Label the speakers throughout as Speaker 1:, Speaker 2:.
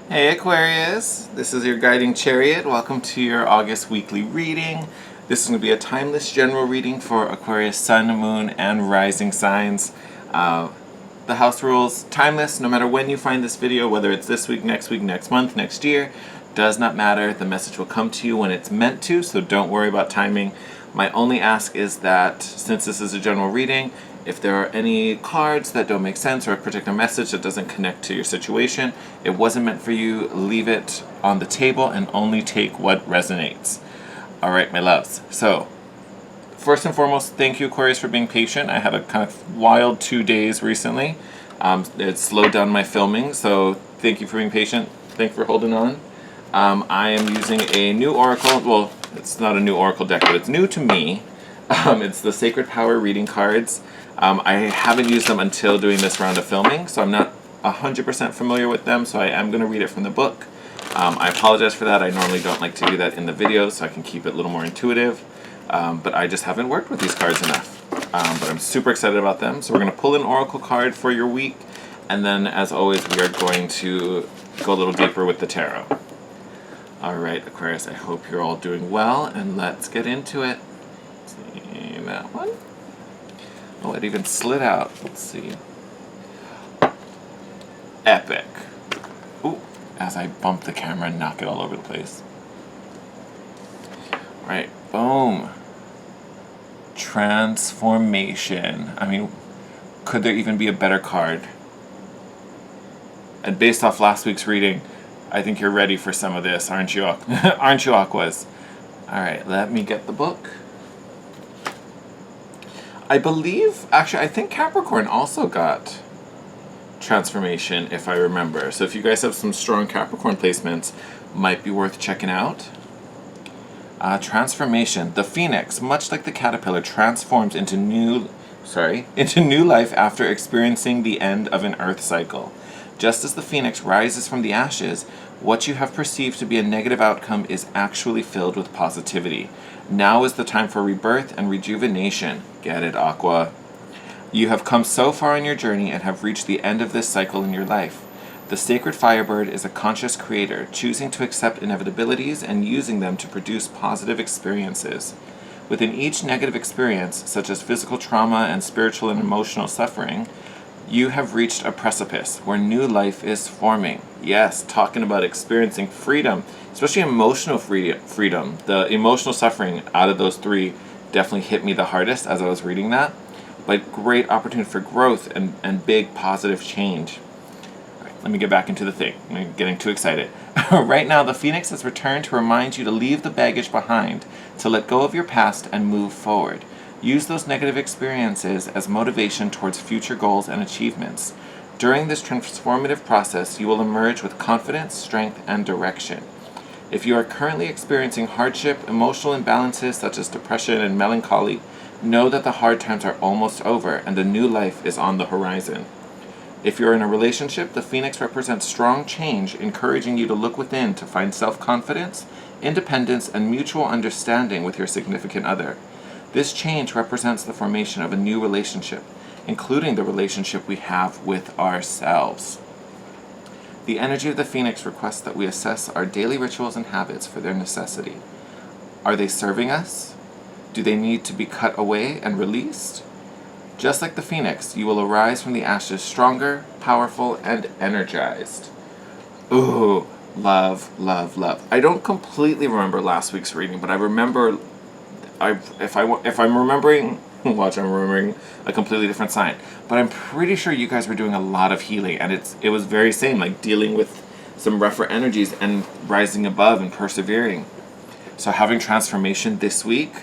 Speaker 1: Hey Aquarius, this is your guiding chariot. Welcome to your August weekly reading. This is going to be a timeless general reading for Aquarius sun, moon, and rising signs. The house rules, timeless no matter when you find this video, whether it's this week, next month, next year, does not matter. The message will come to you when it's meant to, so don't worry about timing. My only ask is that since this is a general reading, if there are any cards that don't make sense or a particular message that doesn't connect to your situation, it wasn't meant for you, leave it on the table and only take what resonates. All right, my loves. So, first and foremost, thank you, Aquarius, for being patient. I had a kind of wild 2 days recently. It slowed down my filming, so thank you for being patient. Thank you for holding on. I am using a new oracle. Well, it's not a new oracle deck, but it's new to me. It's the Sacred Power reading cards. I haven't used them until doing this round of filming, so I'm not 100% familiar with them, so I am going to read it from the book. I apologize for that. I normally don't like to do that in the video, so I can keep it a little more intuitive, but I just haven't worked with these cards enough. But I'm super excited about them, so we're going to pull an oracle card for your week, and then, as always, we are going to go a little deeper with the tarot. Alright, Aquarius, I hope you're all doing well, and let's get into it. Let's see that one. Oh, it even slid out. Let's see. Epic. Ooh, as I bump the camera and knock it all over the place. Right, boom. Transformation. I mean, could there even be a better card? And based off last week's reading, I think you're ready for some of this, aren't you? Aren't you, Aquas? Alright, let me get the book. I believe, actually, I think Capricorn also got transformation, if I remember. So if you guys have some strong Capricorn placements, might be worth checking out. Transformation. The phoenix, much like the caterpillar, transforms into new life after experiencing the end of an earth cycle. Just as the phoenix rises from the ashes, what you have perceived to be a negative outcome is actually filled with positivity. Now is the time for rebirth and rejuvenation. Get it, Aqua? You have come so far on your journey and have reached the end of this cycle in your life. The sacred firebird is a conscious creator, choosing to accept inevitabilities and using them to produce positive experiences. Within each negative experience, such as physical trauma and spiritual and emotional suffering, you have reached a precipice where new life is forming. Yes, talking about experiencing freedom, especially emotional freedom. The emotional suffering out of those three definitely hit me the hardest as I was reading that. But great opportunity for growth and big positive change. All right, let me get back into the thing. I'm getting too excited. Right now, the Phoenix has returned to remind you to leave the baggage behind, to let go of your past and move forward. Use those negative experiences as motivation towards future goals and achievements. During this transformative process, you will emerge with confidence, strength, and direction. If you are currently experiencing hardship, emotional imbalances such as depression and melancholy, know that the hard times are almost over and a new life is on the horizon. If you're in a relationship, the Phoenix represents strong change, encouraging you to look within to find self-confidence, independence, and mutual understanding with your significant other. This change represents the formation of a new relationship, including the relationship we have with ourselves. The energy of the Phoenix requests that we assess our daily rituals and habits for their necessity. Are they serving us? Do they need to be cut away and released? Just like the Phoenix, you will arise from the ashes stronger, powerful, and energized. Ooh, love, love, love. I don't completely remember last week's reading, but I remember if I'm remembering, watch, I'm remembering a completely different sign. But I'm pretty sure you guys were doing a lot of healing, and it was very same, like dealing with some rougher energies and rising above and persevering. So having transformation this week,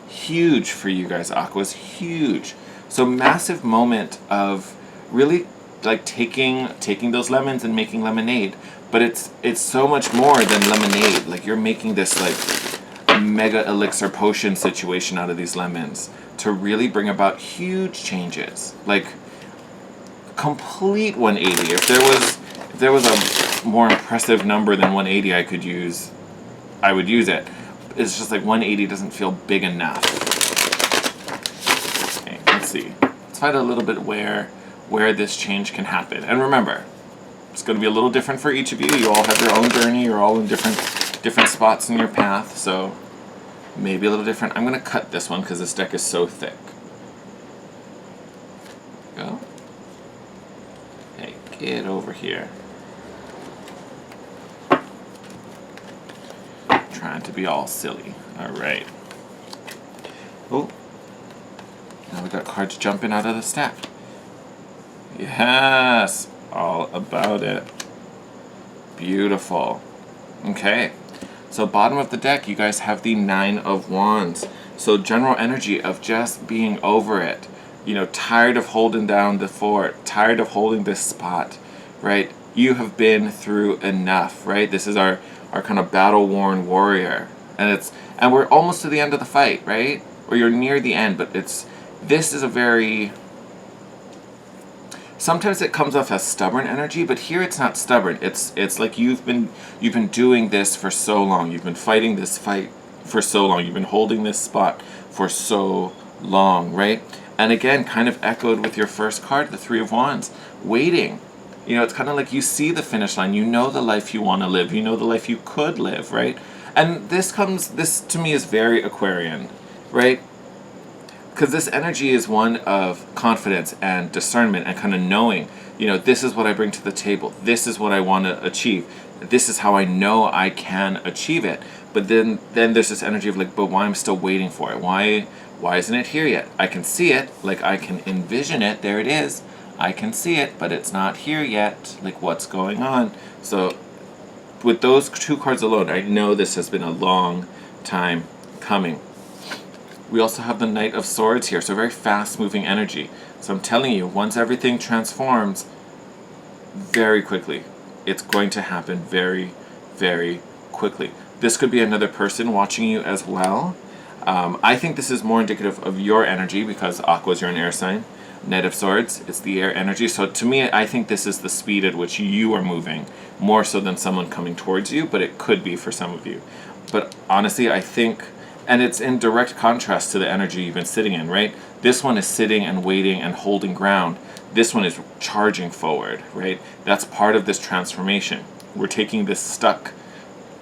Speaker 1: huge for you guys, Aquas, huge. So massive moment of really like taking those lemons and making lemonade, but it's so much more than lemonade. Like you're making this like mega elixir potion situation out of these lemons to really bring about huge changes, like complete 180. If there was a more impressive number than 180 I could use, I would use it. It's just like 180 doesn't feel big enough. Okay, let's see. Let's find a little bit where this change can happen. And remember, It's going to be a little different for each of you. You all have your own journey. You're all in different spots in your path, so maybe a little different. I'm going to cut this one because this deck is so thick. Go. Hey, get over here. Trying to be all silly. All right. Oh. Now we got cards jumping out of the stack. Yes. All about it. Beautiful. Okay. So bottom of the deck, you guys have the 9 of Wands. So general energy of just being over it. You know, tired of holding down the fort. Tired of holding this spot. Right? You have been through enough. Right? This is our kind of battle-worn warrior. And we're almost to the end of the fight. Right? Or you're near the end. But this is a very... Sometimes it comes off as stubborn energy, but here it's not stubborn. It's like you've been doing this for so long. You've been fighting this fight for so long. You've been holding this spot for so long, right? And again, kind of echoed with your first card, the 3 of Wands, waiting. You know, it's kind of like you see the finish line. You know the life you want to live. You know the life you could live, right? And this to me is very Aquarian, right? Because this energy is one of confidence and discernment and kind of knowing, you know, this is what I bring to the table. This is what I want to achieve. This is how I know I can achieve it. But then there's this energy of like, but why I'm still waiting for it? Why isn't it here yet? I can see it, like I can envision it. There it is. I can see it, but it's not here yet. Like, what's going on? So with those 2 cards alone, I know this has been a long time coming. We also have the Knight of Swords here, so very fast-moving energy. So I'm telling you, once everything transforms very quickly, it's going to happen very, very quickly. This could be another person watching you as well. I think this is more indicative of your energy because Aqua's, you're an air sign. Knight of Swords, it's the air energy. So to me, I think this is the speed at which you are moving, more so than someone coming towards you, but it could be for some of you. But honestly, I think... And it's in direct contrast to the energy you've been sitting in, right? This one is sitting and waiting and holding ground. This one is charging forward, right? That's part of this transformation. We're taking this stuck...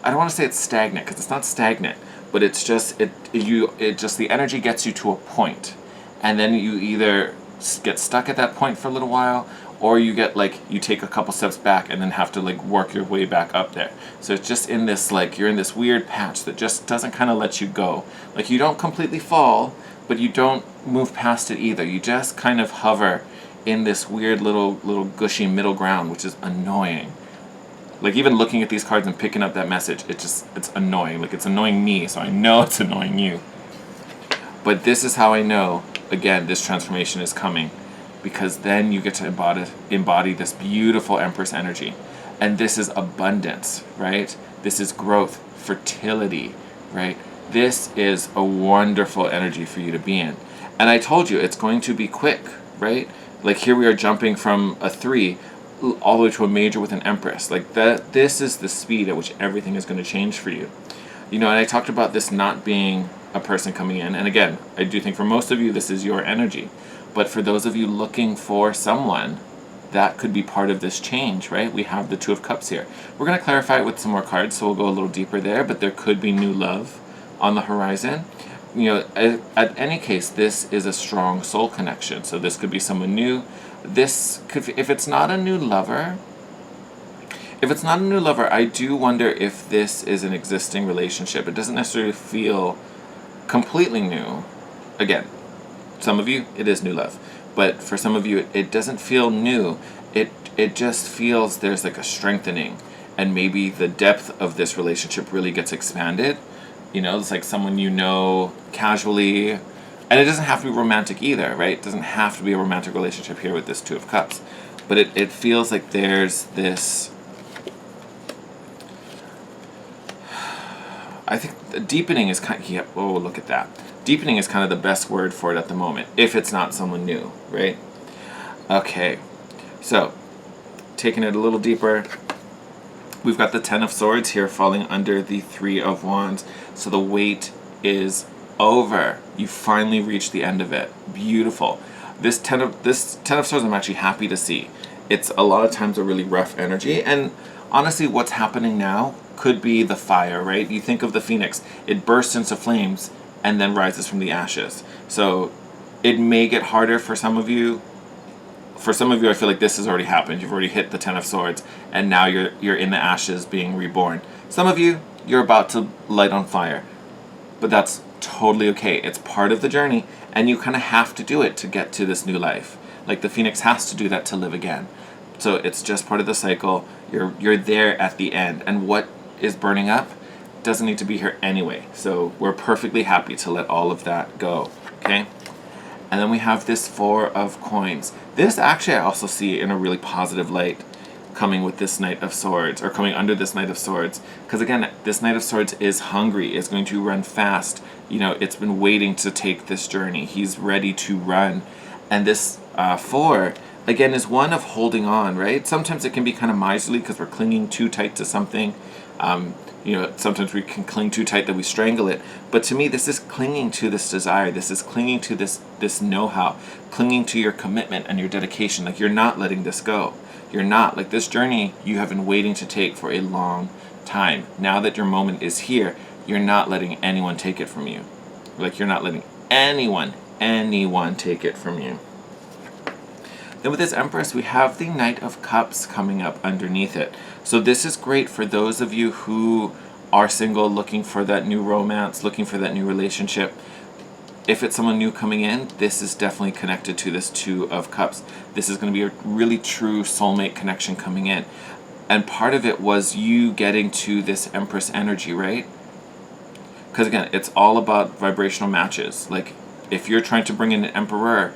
Speaker 1: I don't want to say it's stagnant, because it's not stagnant, but it's just... the energy gets you to a point. And then you either get stuck at that point for a little while, or you get like, you take a couple steps back and then have to like work your way back up there. So it's just in this like, you're in this weird patch that just doesn't kind of let you go. Like you don't completely fall, but you don't move past it either. You just kind of hover in this weird little gushy middle ground, which is annoying. Like even looking at these cards and picking up that message, it's annoying. Like it's annoying me, so I know it's annoying you. But this is how I know, again, this transformation is coming. Because then you get to embody this beautiful Empress energy. And this is abundance, right? This is growth, fertility, right? This is a wonderful energy for you to be in. And I told you, it's going to be quick, right? Like here we are jumping from a 3 all the way to a major with an Empress. Like this is the speed at which everything is going to change for you. You know, and I talked about this not being a person coming in. And again, I do think for most of you, this is your energy. But for those of you looking for someone, that could be part of this change, right? We have the 2 of Cups here. We're going to clarify it with some more cards, so we'll go a little deeper there, but there could be new love on the horizon. You know, at any case, this is a strong soul connection, so this could be someone new. This could, if it's not a new lover, I do wonder if this is an existing relationship. It doesn't necessarily feel completely new. Again, some of you, it is new love. But for some of you, it doesn't feel new. It just feels there's like a strengthening. And maybe the depth of this relationship really gets expanded. You know, it's like someone you know casually. And it doesn't have to be romantic either, right? It doesn't have to be a romantic relationship here with this 2 of Cups. But it feels like there's this... I think deepening is kind of... Yeah, oh, look at that. Deepening is kind of the best word for it at the moment, if it's not someone new, right? Okay, so taking it a little deeper, we've got the 10 of Swords here falling under the 3 of Wands. So the wait is over. You finally reached the end of it. Beautiful. This 10 of Swords I'm actually happy to see. it's a lot of times a really rough energy. And honestly, what's happening now could be the fire, right? You think of the phoenix, it bursts into flames and then rises from the ashes. So it may get harder for some of you. For some of you, I feel like this has already happened. You've already hit the Ten of Swords, and now you're in the ashes being reborn. Some of you, you're about to light on fire. But that's totally okay. It's part of the journey, and you kind of have to do it to get to this new life. Like the phoenix has to do that to live again. So it's just part of the cycle. You're there at the end, and what is burning up doesn't need to be here anyway. So we're perfectly happy to let all of that go, okay? And then we have this Four of Coins. This actually I also see in a really positive light coming with this Knight of Swords, or coming under this Knight of Swords. Because again, this Knight of Swords is hungry, is going to run fast. You know, it's been waiting to take this journey. He's ready to run. And this Four, again, is one of holding on, right? Sometimes it can be kind of miserly because we're clinging too tight to something. You know, sometimes we can cling too tight that we strangle it. But to me, this is clinging to this desire. This is clinging to this know-how, clinging to your commitment and your dedication. Like, you're not letting this go. You're not. Like, this journey you have been waiting to take for a long time. Now that your moment is here, you're not letting anyone take it from you. Like, you're not letting anyone take it from you. Then with this Empress, we have the Knight of Cups coming up underneath it. So this is great for those of you who are single, looking for that new romance, looking for that new relationship. If it's someone new coming in, this is definitely connected to this Two of Cups. This is going to be a really true soulmate connection coming in. And part of it was you getting to this Empress energy, right? Because again, it's all about vibrational matches. Like, if you're trying to bring in an Emperor,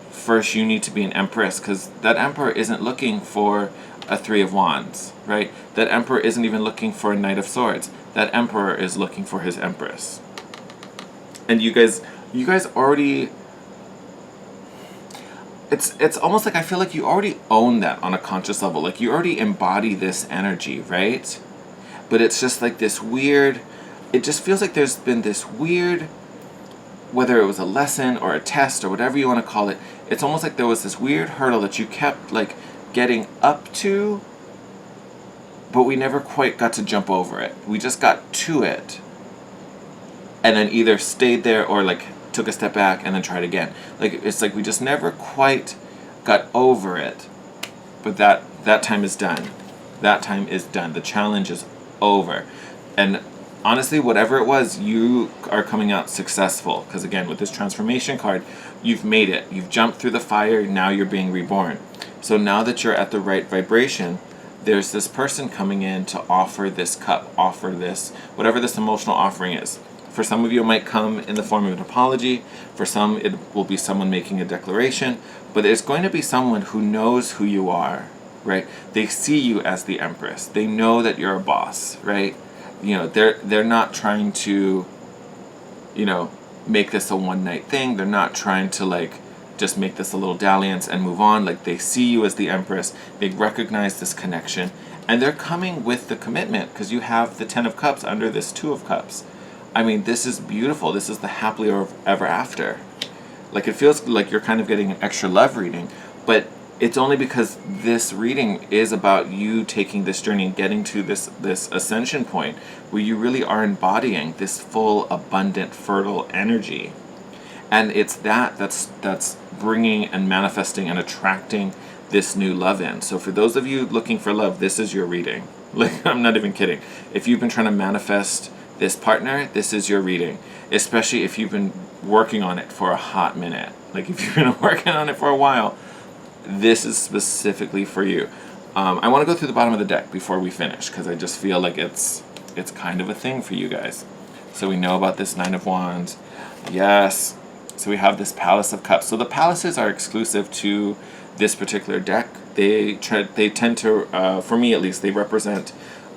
Speaker 1: first you need to be an Empress, because that Emperor isn't looking for a Three of Wands, right? That Emperor isn't even looking for a Knight of Swords. That Emperor is looking for his Empress. And you guys already, it's almost like I feel like you already own that on a conscious level. Like, you already embody this energy, right? But it's just like this weird, it just feels like there's been this weird, whether it was a lesson or a test or whatever you want to call it, it's almost like there was this weird hurdle that you kept like getting up to, but we never quite got to jump over it. We just got to it, and then either stayed there or like took a step back and then tried again. Like, it's like we just never quite got over it. But that time is done. That time is done. The challenge is over. And honestly, whatever it was, you are coming out successful. Because again, with this transformation card, you've made it. You've jumped through the fire. Now you're being reborn. So now that you're at the right vibration, there's this person coming in to offer this cup, offer this, whatever this emotional offering is. For some of you, it might come in the form of an apology. For some, it will be someone making a declaration. But it's going to be someone who knows who you are, right? They see you as the Empress. They know that you're a boss, right? You know, they're not trying to, you know, make this a one-night thing. They're not trying to, like, just make this a little dalliance and move on. Like, they see you as the Empress. They recognize this connection. And they're coming with the commitment, because you have the Ten of Cups under this Two of Cups. I mean, this is beautiful. This is the happily ever after. Like, it feels like you're kind of getting an extra love reading, but it's only because this reading is about you taking this journey and getting to this ascension point where you really are embodying this full, abundant, fertile energy. And it's that's bringing and manifesting and attracting this new love in. So for those of you looking for love, this is your reading. Like, I'm not even kidding. If you've been trying to manifest this partner, this is your reading. Especially if you've been working on it for a hot minute. Like, if you've been working on it for a while, this is specifically for you. I want to go through the bottom of the deck before we finish, because I just feel like it's kind of a thing for you guys. So we know about this Nine of Wands. Yes. So we have this Palace of Cups. So the palaces are exclusive to this particular deck. They tend to, for me at least, they represent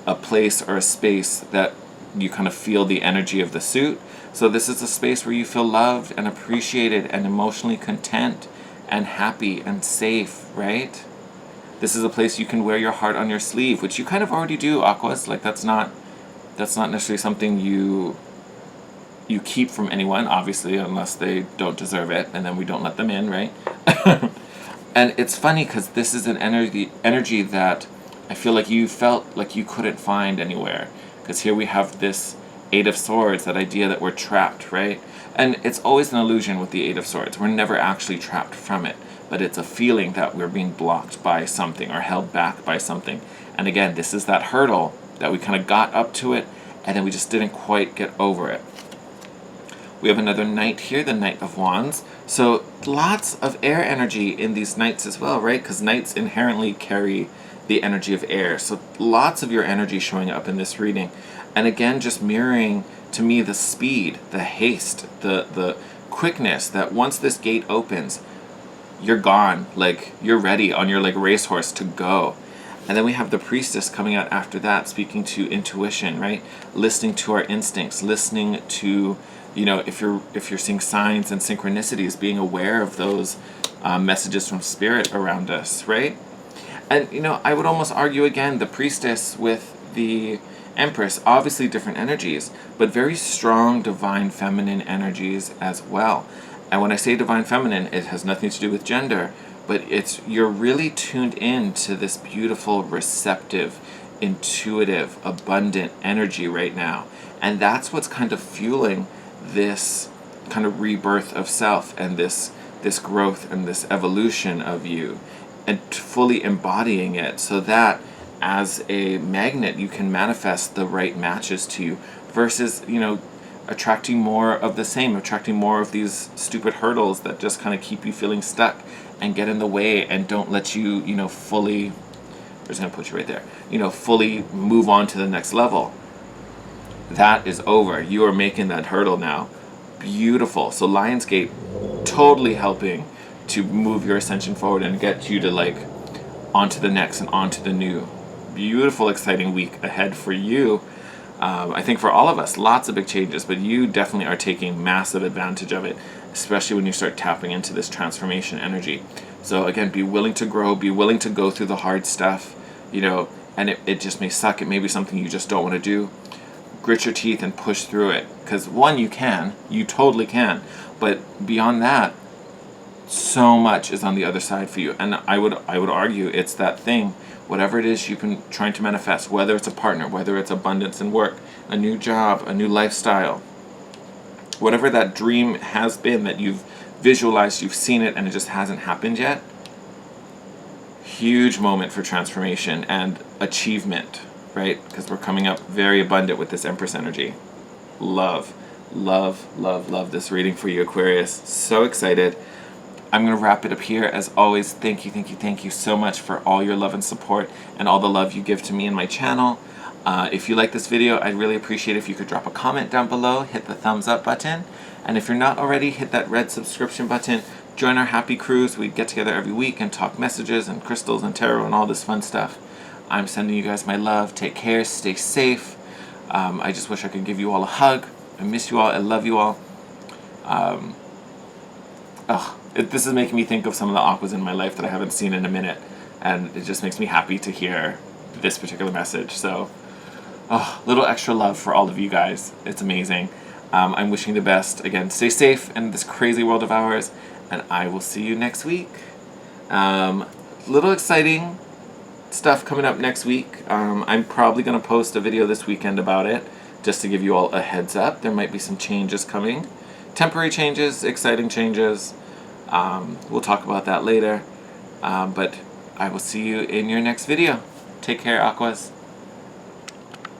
Speaker 1: a place or a space that you kind of feel the energy of the suit. So this is a space where you feel loved and appreciated and emotionally content and happy and safe, right? This is a place you can wear your heart on your sleeve, which you kind of already do, Aquas. Like, that's not necessarily something you keep from anyone, obviously, unless they don't deserve it, and then we don't let them in, right? And it's funny because this is an energy that I feel like you felt like you couldn't find anywhere. Because here we have this Eight of Swords, that idea that we're trapped, right? And it's always an illusion with the Eight of Swords. We're never actually trapped from it. But it's a feeling that we're being blocked by something or held back by something. And again, this is that hurdle that we kind of got up to it and then we just didn't quite get over it. We have another Knight here, the Knight of Wands. So lots of air energy in these Knights as well, right? Because Knights inherently carry the energy of air. So lots of your energy showing up in this reading. And again, just mirroring to me the speed, the haste, the quickness that once this gate opens, you're gone. Like, you're ready on your like racehorse to go. And then we have the Priestess coming out after that, speaking to intuition, right? Listening to our instincts, listening to, you know, if you're seeing signs and synchronicities, being aware of those messages from spirit around us, right? And, you know, I would almost argue again, the Priestess with the Empress, obviously different energies, but very strong divine feminine energies as well. And when I say divine feminine, it has nothing to do with gender, but it's, you're really tuned in to this beautiful, receptive, intuitive, abundant energy right now. And that's what's kind of fueling this kind of rebirth of self and this growth and this evolution of you, and fully embodying it so that as a magnet you can manifest the right matches to you versus, you know, attracting more of the same, attracting more of these stupid hurdles that just kind of keep you feeling stuck and get in the way and don't let you, you know, fully, I'm just going to put you right there, you know, fully move on to the next level. That is over. You are making that hurdle now. Beautiful. So Lionsgate totally helping to move your ascension forward and get you to like onto the next and onto the new. Beautiful, exciting week ahead for you. I think for all of us, lots of big changes, but you definitely are taking massive advantage of it, especially when you start tapping into this transformation energy. So again, be willing to grow, be willing to go through the hard stuff, you know, and it just may suck. It may be something you just don't want to do. Grit your teeth and push through it. Because one, you totally can. But beyond that, so much is on the other side for you. And I would argue it's that thing, whatever it is you've been trying to manifest, whether it's a partner, whether it's abundance in work, a new job, a new lifestyle, whatever that dream has been that you've visualized, you've seen it, and it just hasn't happened yet. Huge moment for transformation and achievement, right? Because we're coming up very abundant with this Empress energy. Love this reading for you, Aquarius. So excited. I'm going to wrap it up here. As always, thank you so much for all your love and support and all the love you give to me and my channel. If you like this video, I'd really appreciate if you could drop a comment down below, hit the thumbs up button, and if you're not already, hit that red subscription button. Join our happy cruise. We get together every week and talk messages and crystals and tarot and all this fun stuff. I'm sending you guys my love. Take care. Stay safe. I just wish I could give you all a hug. I miss you all. I love you all. This is making me think of some of the aquas in my life that I haven't seen in a minute, and it just makes me happy to hear this particular message. So, little extra love for all of you guys. It's amazing. I'm wishing the best. Again, stay safe in this crazy world of ours, and I will see you next week. Little exciting stuff coming up next week. I'm probably going to post a video this weekend about it, just to give you all a heads up. There might be some changes coming. Temporary changes, exciting changes. We'll talk about that later. But I will see you in your next video. Take care, Aquas.